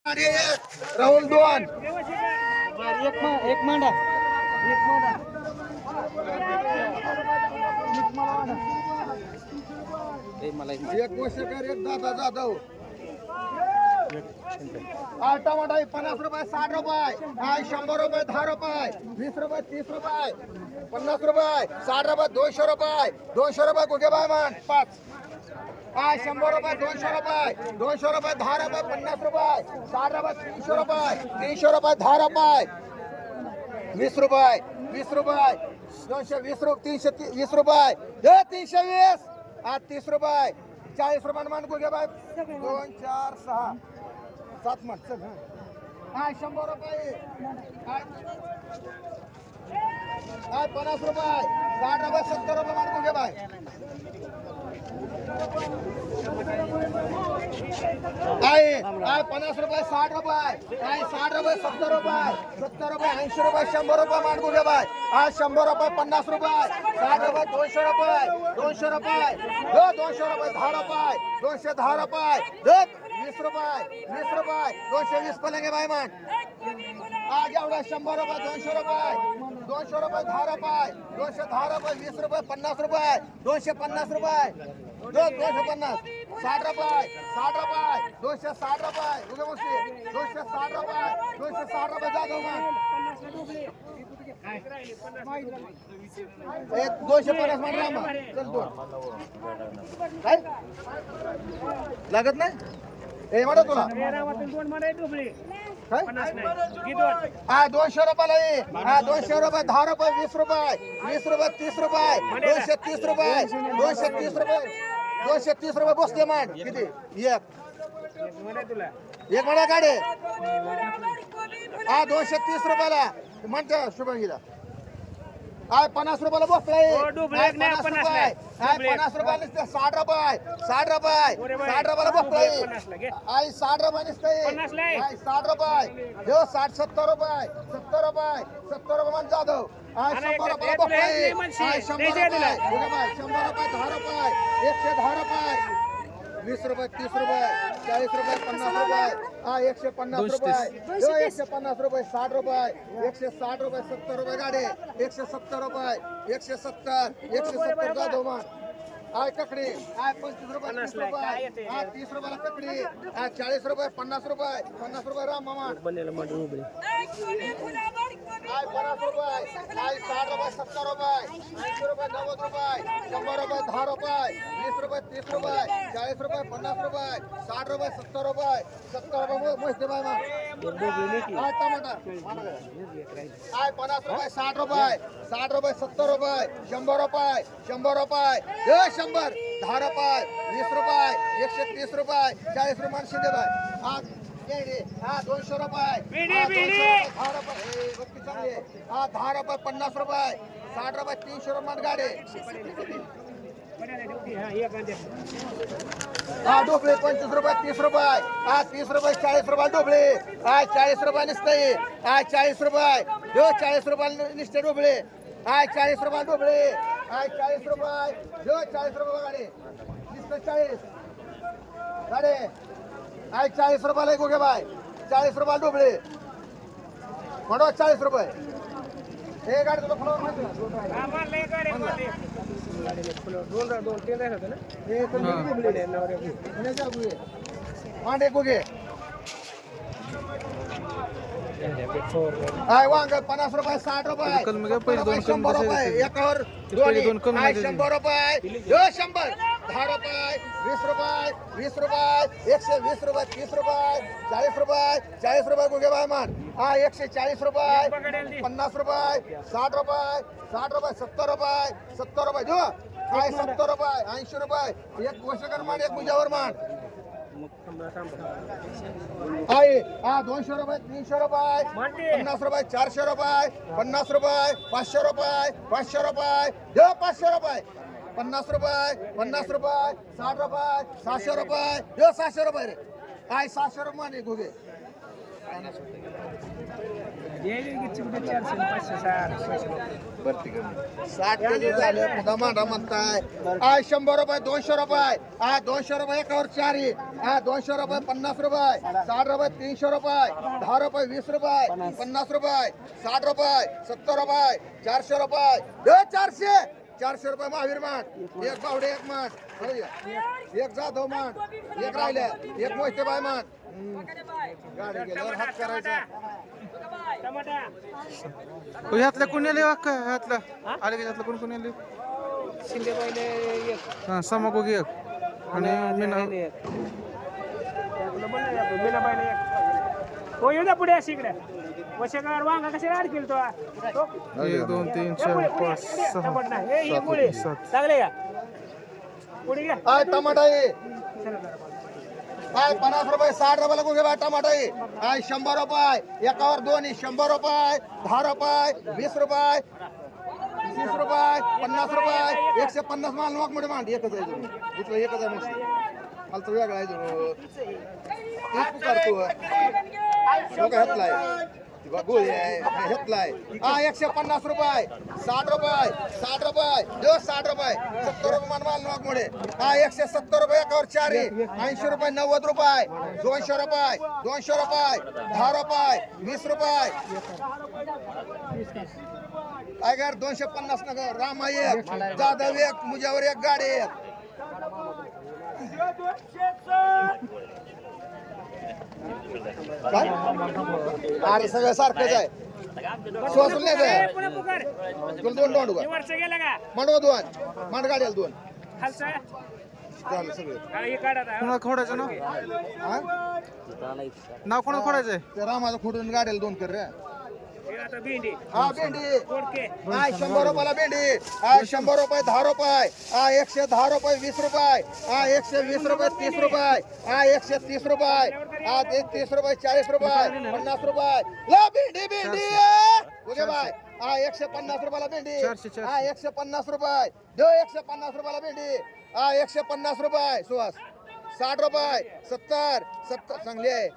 राहुल दोन एक मांडा एक वर्षकर एक दादा जाधव टमाटा 50 रुपये 60 रुपये 100 रुपये 10 रुपये 20 रुपये 30 रुपये 50 रुपये 60 रुपये 200 रुपये 200 रुपये कुठे बाय मान 5 100 रुपये 200 रुपये 200 रुपये 10 रुपये 50 रुपये 60 रुपये 300 रुपये 300 रुपये 10 रुपये 20 रुपये 20 रुपये 220 रुपये 320 रुपये 320 30 रुपये 40 रुपये मान कुठे बाय 2 4 6 7 मान चल 100 रुपये 50 रुपये 60 रुपये 70 रुपये मान कुठे बाय 50 रुपये 60 रुपये 60 रुपये 70 रुपये 70 रुपये 80 रुपये 100 रुपये मान कुठे बाय 100 रुपये 50 रुपये 60 रुपये 200 रुपये 200 रुपये 200 रुपये 10 रुपये 210 रुपये 20 रुपये 20 रुपये 220 पलेंगे भाई मान एवढा 100 रुपये 200 रुपये 200 रुपये 10 रुपये 210 रुपये 20 रुपये 50 रुपये 250 रुपये 250 60 रुपये 60 रुपये 260 रुपये 260 रुपये 260 रुपये जा दो मान 250 मान रामा चल तू काय लागत नाही ए म्हणा तुला 200 रुपयाला 200 रुपये 10 रुपये 20 रुपये 20 रुपये 30 रुपये 230 रुपये 230 रुपये 230 रुपये बसते मान किती एक म्हणा गाडी 230 रुपयाला म्हणते शुभंगीला 50 रुपयाला बसलाय 50 रुपये 50 रुपये 60 रुपये 60 रुपये 60 रुपयाला बसलाय 60 रुपये नसतंय 60 रुपये 60 70 रुपये 70 रुपये 70 रुपये मान जाधव 100 रुपयाला बसलाय 100 रुपये 10 रुपये 110 रुपये 20 रुपये 30 रुपये 40 रुपये 50 रुपये 150 रुपये 150 रुपये 60 रुपये 160 रुपये 70 रुपये गाडी 170 रुपये 170 जाधव मान ककडी 25 रुपये 30 रुपये 30 रुपयाला ककडी 40 रुपये 50 रुपये 50 रुपये राम मामा 50 रुपये 60 रुपये 70 रुपये 80 रुपये 90 रुपये 100 रुपये 10 रुपये 20 रुपये 30 रुपये 40 रुपये 50 रुपये 60 रुपये 70 रुपये 70 रुपये मोहिते बाय मा टमाटर 50 रुपये 60 रुपये 60 रुपये 70 रुपये 100 रुपये 100 रुपये 100 10 रुपये 20 रुपये 130 रुपये 40 रुपये शिंदे बाय 200 रुपये 10 रुपये 50 रुपये 60 रुपये 300 रुपये गाडी डोबळे 25 रुपये 30 रुपये 30 रुपये 40 रुपये डोबळे 40 रुपये नसते 40 रुपये 40 रुपये निसते डोबळे 40 रुपये डोबळे 40 रुपये 40 रुपये गाडी नुसतं 40 गाडी 40 रुपयाला एक घे बाय 40 रुपये डोबळे म्हणून 40 रुपये हे गाडी तुला फ्लोअर माहिती मांडे गोगे वांग 50 रुपये 60 रुपये 100 रुपये एकावर 100 रुपये 100 10 रुपये 20 रुपये 20 रुपये 120 रुपये 30 रुपये 40 रुपये 40 रुपये गोगे बाय मान 140 रुपये 50 रुपये 60 रुपये 60 रुपये 70 रुपये 70 रुपये जो 70 रुपये 80 रुपये एक गोष्ट मान एक मुजावर मान 200 रुपये 300 रुपये 50 रुपये 400 रुपये 50 रुपये 500 रुपये 500 रुपये 500 रुपये 50 रुपये 50 रुपये 60 रुपये 700 रुपये 700 रुपये रे आहे 700 रुपये मान घुगे 60 केजी झाले पुन्हा मांडा म्हणताय आहे 100 रुपये 200 रुपये आहे 200 रुपये एकावर 4 आहे 200 रुपये 50 रुपये 60 रुपये 300 रुपये 10 रुपये 20 रुपये 50 रुपये 60 रुपये 70 रुपये 400 रुपये 400 400 रुपये महावीर मान एक बावडे एक मान एक जाधव मान एक राहिले एक मोहितेबाई मान गाडी गेल्यावर हात करायचा ह्यातलं कोणी आले ह्यातलं आले की ह्यातलं कोण कोणी आले हा समागोगी एक आणि मीना हो येऊ द्या पुढे अशी इकडे वशेकर वांगा कसे अडकेल तो 1 2 3 4 5 6 7 चांगले का पुढे घ्या काय टमाटा आहे काय 50 रुपये 60 रुपये लागू घे टमाटा आहे काय 100 रुपये एकावर 2 100 रुपये 10 रुपये 20 रुपये 30 रुपये 50 रुपये 150 माल नोक मोठे मांड एकच आहे तुम्ही दुसरं एकच आहे मस्त मला तर वेगळा आहे तुम्ही तेच पुकारतो घेतलाय गोळी आहे घेतलाय हा 150 रुपये 60 रुपये 60 रुपये जो 60 रुपये 70 रुपये माल नोक मोठे हा 170 रुपये एकावर 4 80 रुपये 90 रुपये 200 रुपये 200 रुपये 10 रुपये 20 रुपये काय कर 250 नगर रामा एक जाधव एक मुजावर एक गाडी एक काय? अरे सगळं सारखंच आहे सोसून नाही जाय. तुला दोन दोन उगा वरचं गेलं का मांडवा दोन मांड गाड्याला दोन खालचं झालं सगळं हे काढा आता. कोणाला खोडायचं ना हा? नाव कोणाला खोडायचंय ते रामाचं खोडून गाड्याला दोन कर रे हे आता भेंडी हा भेंडी गोडके हा 100 रुपयाला भेंडी हा 100 रुपये 10 रुपये हा 110 रुपये 20 रुपये हा 120 रुपये 30 रुपये हा 130 रुपये हा 30 रुपये 40 रुपये 50 रुपये ला भेंडी भेंडी उगे बाय हा 150 रुपयाला भेंडी 400. हा 150 रुपये दो 150 रुपयाला भेंडी हा 150 रुपये सुहास 60 रुपये 70 चांगली आहे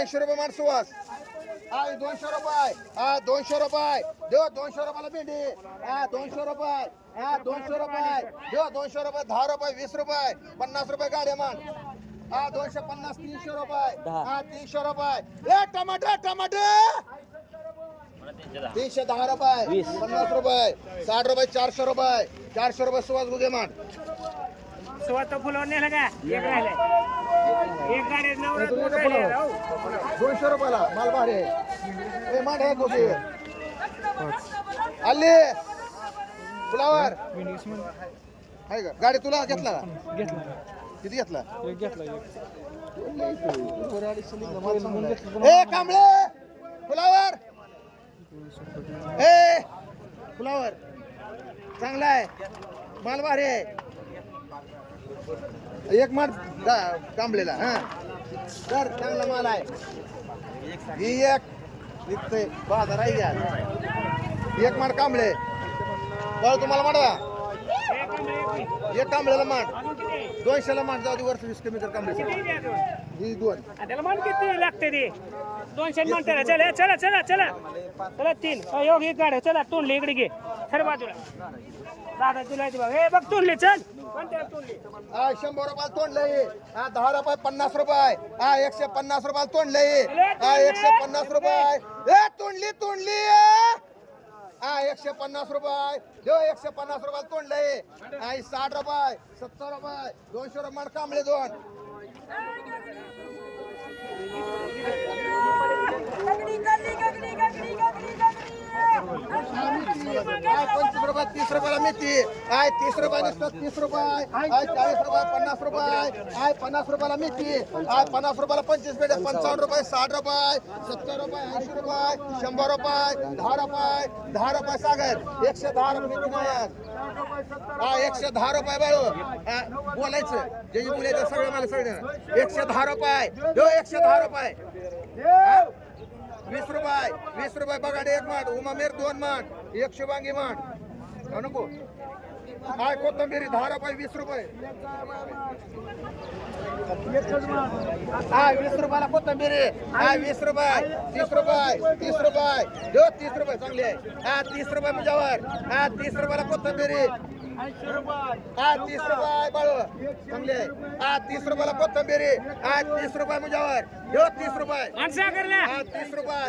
80 रुपये मान सुहास हा 200 रुपये हा 200 रुपये दो 200 रुपयाला भेंडी हा 200 रुपये हा 200 रुपये दो 200 रुपये 10 रुपये 20 रुपये 50 रुपये गाड्या मान हा 250 300 रुपये हा 300 रुपये ए टमाटर टमाटर 310 रुपये 50 रुपये 60 रुपये 400 रुपये 400 रुपये सुवास गुगे मान स्वतः फुलावर नेलं का एक राहिलंय एक गाडी नवरा दोन राहिले राहू 200 रुपयाला माल भारी आहे ए मांड आहे गुगे आली फुलावर आहे का गाडी तुला घेतला का किती घेतला ए कांबळे फुलावर ए फुलावर चांगला आहे माल भारी आहे एक माठ कांबळेला हा तर चांगला माल आहे ही एक विकते बाजार आहे या एक माठ कांबळे बरं तुम्हाला मांडवा एक कांबळेला माठ 200 ला माठ जाऊ दे वर्ष 20 कमी कर कांबळे ही दोन त्याला मान किती लागते ते 200 म्हणते ना चला चला चला चला चला 3 योग एक गाडी चला तोंडली इकडे घे खरं बाजूला दादा तुला बघ हे बघ तोंडली चल कोणत्या तोंडली 100 रुपयाला तोंडलंय हा 10 रुपये 50 रुपये हा 150 रुपयाला तोंडलंय हा 150 रुपये ए तोंडली तोंडली हा 150 रुपये जो 150 रुपयाला तोंडलंय हा 60 रुपये 70 रुपये 200 रुपये माड कांबळे दोन काय 25 रुपये 30 रुपयाला मेथी काय 30 रुपये नुसतं 30 रुपये काय 40 रुपये 50 रुपये काय 50 रुपयाला मेथी काय 50 रुपयाला 25 पेटे 55 रुपये 60 रुपये 70 रुपये 80 रुपये 100 रुपये 10 रुपये सागर 110 रुपये मेथी नाही हा 110 रुपये बाळू बोलायचं जे बोलायचं सगळं मला सगळं 110 रुपये जो 110 रुपये 20 रुपये बघा एक माठ उमामेर 2 माठ एक शुभांगी माठ नको हाय कोथंबिरी 10 रुपये 20 रुपये हाय 20 रुपयाला कोथंबिरी हाय 20 रुपये 30 रुपये 30 रुपये देऊ 30 रुपये चांगली आहे हा 30 रुपये मुजावर हा 30 रुपयाला कोथंबिरी हा 30 रुपये बाळू चांगली आहे हा 30 रुपयाला कोथंबिरी हा 30 रुपये मुजावर देऊ 30 रुपये माणसा करला हा 30 रुपये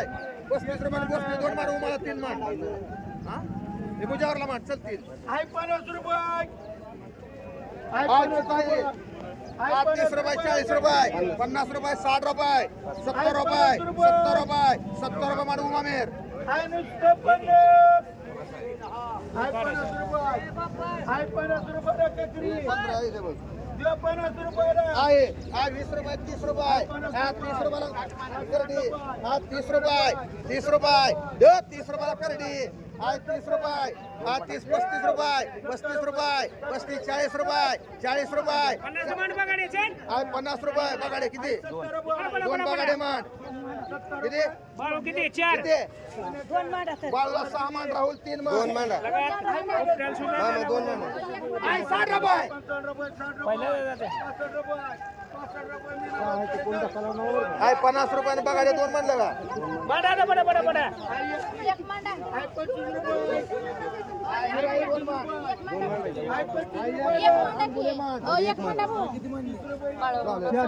35 रुपये बसते 2 मान उमाला 3 मान हा हे मुजावरला मान चलतील हाय 50 रुपये हा 30 रुपये 40 रुपये 50 रुपये 60 रुपये 70 रुपये 70 रुपये 70 रुपये मान उमामेर हाय नुसतं 50 हाय 50 रुपये हाय 50 रुपये ककरी 15 आहे बघ द्या 50 रुपये आहे हा 20 रुपये 30 रुपये हा 30 रुपयाला करडी हा 30 रुपये 30 रुपये दे 30 रुपयाला करडी हा 30 रुपये हा 30 35 रुपये 35 रुपये 35 40 रुपये 40 रुपये 50 मान बघाडे चल हा 50 रुपये बघाडे किती दोन बघाडे मान किती बाळू किती 4 किती बाळूला 6 मान राहुल 3 मान 2 मान मामा 2 मान हाय 60 रुपये 50 रुपये 60 रुपये पहिला जाते 65 रुपये 65 रुपये हाय 50 रुपयाने बघाडे 2 मान लगा बडा बडा बडा बडा हाय 25 रुपये हाय 2 मान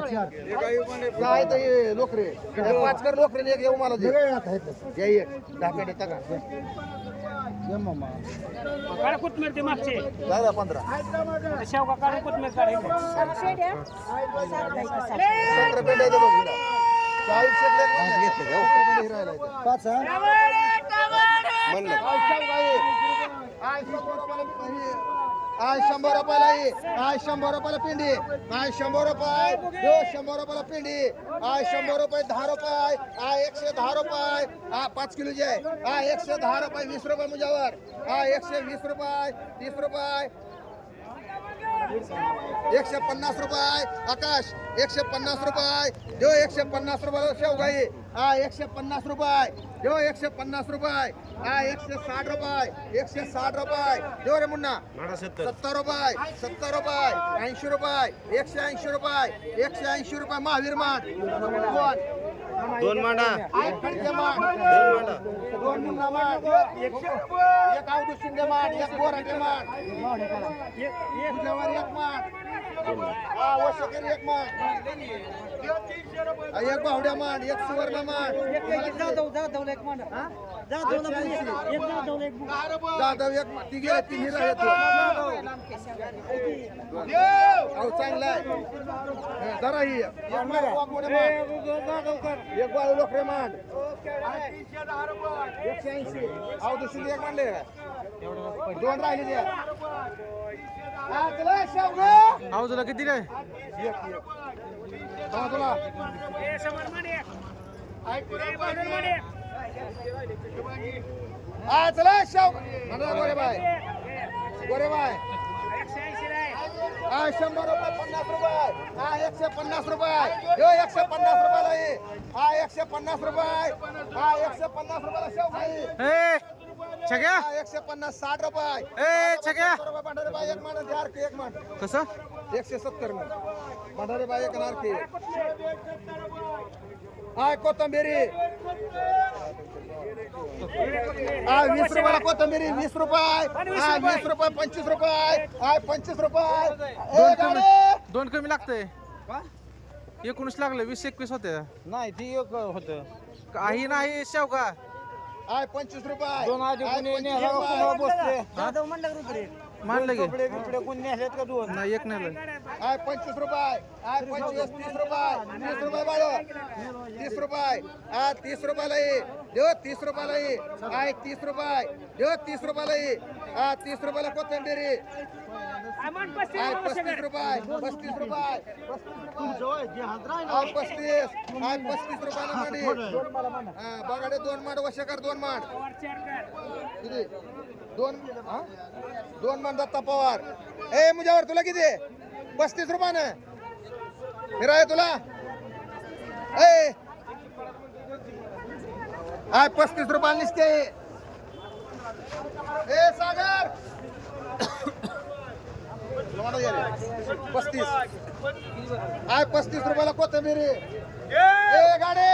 काय ते लोकरे 5 कर लोकरे एक येऊ मला दे या एक ढाकेडे टाका काढ कोथमीर ते मागचे दादा 15 शेवगा काढ कोथमीर काढ 17 पेंड आहे बघ हिला 40 शेतले घेतले जाऊ पेंड हिरायला इथं 5 म्हणलं आय 100 रुपयाला ही आय 100 रुपयाला पिंडी आय 100 रुपये दो 100 रुपयाला पिंडी आय 100 रुपये 10 रुपये आय 110 रुपये हा 5 किलो जे आय 110 रुपये 20 रुपये मुजावर आय 120 रुपये 30 रुपये 150 रुपये आकाश 150 रुपये दो 150 रुपयाला शेवगाई हा 150 रुपये दो 150 रुपये हा 160 रुपये 160 रुपये दो रे मुन्ना 70 रुपये 70 रुपये 80 रुपये 180 रुपये 180 रुपये महावीर मान दोन मांडा दोन मुन्ना मान एक अवधू शिंदे मान एक बोराटे मान एक मान हा वशकेर एक मान एक बावड्या मान एक सुवर्ण मान जाधव एक ती गेले ती हिरा येतो अहो चांगला आहे जरा ही एक बाळू लोकरे मान 180 अहो दुसरी एक मानले दोन राहिले तुला किती काय तुला ए समर माडे ए बाजूला माडे हा चला शाव गोरे बाय 180 रे हा 100 रुपये 50 रुपये हा 150 रुपये यो 150 रुपयाला ये हा 150 रुपये हा 150 रुपयाला शाव भाई ए छग्या 150 60 रुपये ए छग्या रुपये भंडारे बाय एक मान द्यार के एक मान कसं 170 मान भंडारे बाय एक नार के हाय कोथंबिरी हा 20 रुपयाला कोथंबिरी 20 रुपये हा 20 रुपये 25 रुपये हाय 25 रुपये ए गाडी दोन कमी लागतंय 19 लागले 20 21 होते नाही ती एक होत काही नाही शेवगा हाय 25 रुपये दोन आधी हाय कोणी 25 नेला रुपये. बसते मानलं की कपडे बिपडे कोणी नेल्यात का दोन नाही एक नेलं हाय 25 रुपये हाय 25 30 रुपये 30 रुपये बाळो 30 रुपये हा 30 रुपयाला ये देव 30 रुपयाला ये हाय 30 रुपये देव 30 रुपयाला ये हा 30 रुपयाला कोथिंबीर आमान हाय 35 35 रुपये 35 रुपये 35 रुपये हाय 35 हाय 35 रुपयाला मांडी हा बगाडे दोन मांड वशेकर दोन मांड किती दोन मान दत्ता पवार ए मुजावर तुला किती 35 रुपयानं हिरा आहे तुला ए हाय 35 रुपयाला निसते ए सागर 35 आहे 35 रुपयाला कोथिंबीर ए गाडे